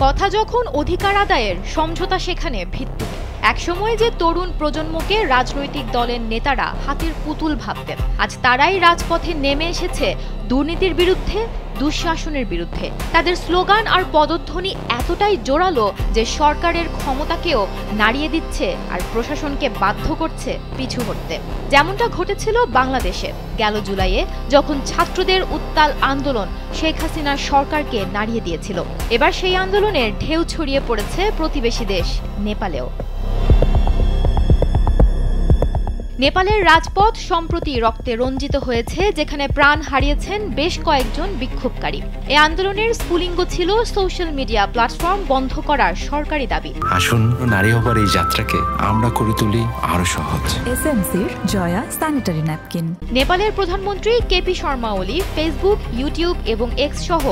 কথা যখন অধিকার আদায়ের, সমঝোতা সেখানে ভিত্তি। একসময় যে তরুণ প্রজন্মকে রাজনৈতিক দলের নেতারা হাতের পুতুল ভাবতেন, আজ তারাই রাজপথে নেমে এসেছে দুর্নীতির বিরুদ্ধে, দুঃশাসনের বিরুদ্ধে। তাদের স্লোগান আর পদধ্বনি এতটাই জোরালো যে সরকারের ক্ষমতাকেও নাড়িয়ে দিচ্ছে আর প্রশাসনকে বাধ্য করছে পিছু হটতে। যেমনটা ঘটেছিল বাংলাদেশে গেল জুলাইয়ে, যখন ছাত্রদের উত্তাল আন্দোলন শেখ হাসিনার সরকারকে নাড়িয়ে দিয়েছিল। এবার সেই আন্দোলনের ঢেউ ছড়িয়ে পড়েছে প্রতিবেশী দেশ নেপালেও। নেপালের রাজপথ সম্প্রতি রক্তে রঞ্জিত হয়েছে, যেখানে প্রাণ হারিয়েছেন বেশ কয়েকজন বিক্ষোভকারী। এই আন্দোলনের স্ফুলিঙ্গ ছিল সোশ্যাল মিডিয়া প্ল্যাটফর্ম বন্ধ করার সরকারি দাবি। আসুন, নারী হবার এই যাত্রাকে আমরা করে তুলি আরো সহজ। এসএমসির জয়া স্যানিটারি ন্যাপকিন। নেপালের প্রধানমন্ত্রী কেপি শর্মা ওলি ফেসবুক, ইউটিউব এবং এক্স সহ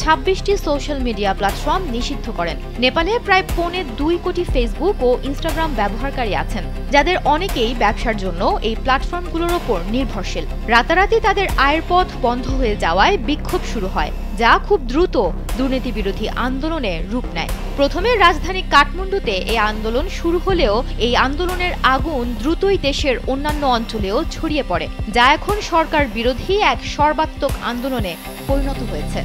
26টি সোশ্যাল মিডিয়া প্ল্যাটফর্ম নিষিদ্ধ করেন। নেপালে প্রায় 2.25 কোটি ফেসবুক ও ইনস্টাগ্রাম ব্যবহারকারী আছেন, যাদের অনেকেই ব্যবসার জন্য এই প্ল্যাটফর্মগুলোর ওপর নির্ভরশীল। রাতারাতি তাদের আয়ের পথ বন্ধ হয়ে যাওয়ায় বিক্ষোভ শুরু হয়, যা খুব দ্রুত দুর্নীতি বিরোধী আন্দোলনে রূপ নেয়। প্রথমে রাজধানী কাঠমান্ডুতে এই আন্দোলন শুরু হলেও এই আন্দোলনের আগুন দ্রুতই দেশের অন্যান্য অঞ্চলেও ছড়িয়ে পড়ে, যা এখন সরকার বিরোধী এক সর্বাত্মক আন্দোলনে পরিণত হয়েছে।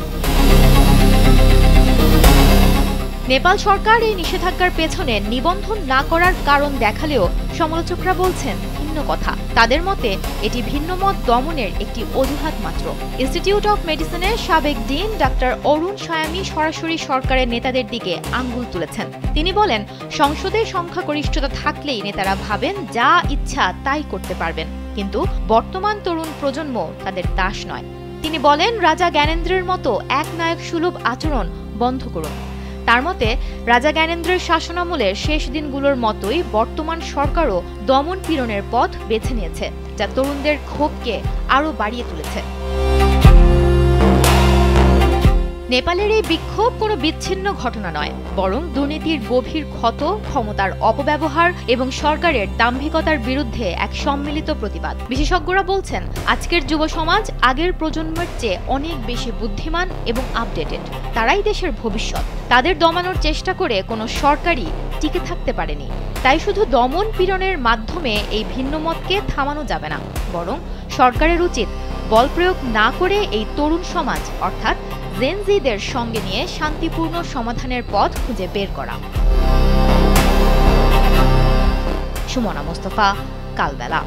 নেপাল সরকার এই নিষেধাজ্ঞার পেছনে নিবন্ধন না করার কারণ দেখালেও সমালোচকরা বলছেন ভিন্ন কথা। তাদের মতে এটি ভিন্নমত দমনের একটি অজুহাত মাত্র। ইনস্টিটিউট অফ মেডিসিনের সাবেক ডিন ডাক্তার অরুণ সায়ামি সরাসরি সরকারের নেতাদের দিকে আঙ্গুল তুলেছেন। তিনি বলেন, সংসদে সংখ্যাগরিষ্ঠতা থাকলেই নেতারা ভাবেন যা ইচ্ছা তাই করতে পারবেন, কিন্তু বর্তমান তরুণ প্রজন্ম তাদের দাস নয়। তিনি বলেন, রাজা জ্ঞানেন্দ্রের মতো একনায়ক সুলভ আচরণ বন্ধ করুন। তার মতে রাজা জ্ঞানেন্দ্রের শাসনামলের শেষ দিনগুলোর মতোই বর্তমান সরকারও দমন পীড়নের পথ বেছে নিয়েছে, যা তরুণদের ক্ষোভকে আরও বাড়িয়ে তুলেছে। নেপালের এই বিক্ষোভ কোনো বিচ্ছিন্ন ঘটনা নয়, বরং দুর্নীতির গভীর ক্ষত, ক্ষমতার অপব্যবহার এবং সরকারের দাম্ভিকতার বিরুদ্ধে এক সম্মিলিত প্রতিবাদ। বিশেষজ্ঞরা বলছেন, আজকের যুব সমাজ আগের প্রজন্মের চেয়ে অনেক বেশি বুদ্ধিমান এবং আপডেটেড। তারাই দেশের ভবিষ্যৎ। তাদের দমানোর চেষ্টা করে কোনো সরকারই টিকে থাকতে পারেনি। তাই শুধু দমন পীড়নের মাধ্যমে এই ভিন্নমতকে থামানো যাবে না, বরং সরকারের উচিত বল প্রয়োগ না করে এই তরুণ সমাজ অর্থাৎ জেনজিদের সঙ্গে নিয়ে শান্তিপূর্ণ সমাধানের পথ খুঁজে বের করা। সুমনা মোস্তফা, কালবেলা।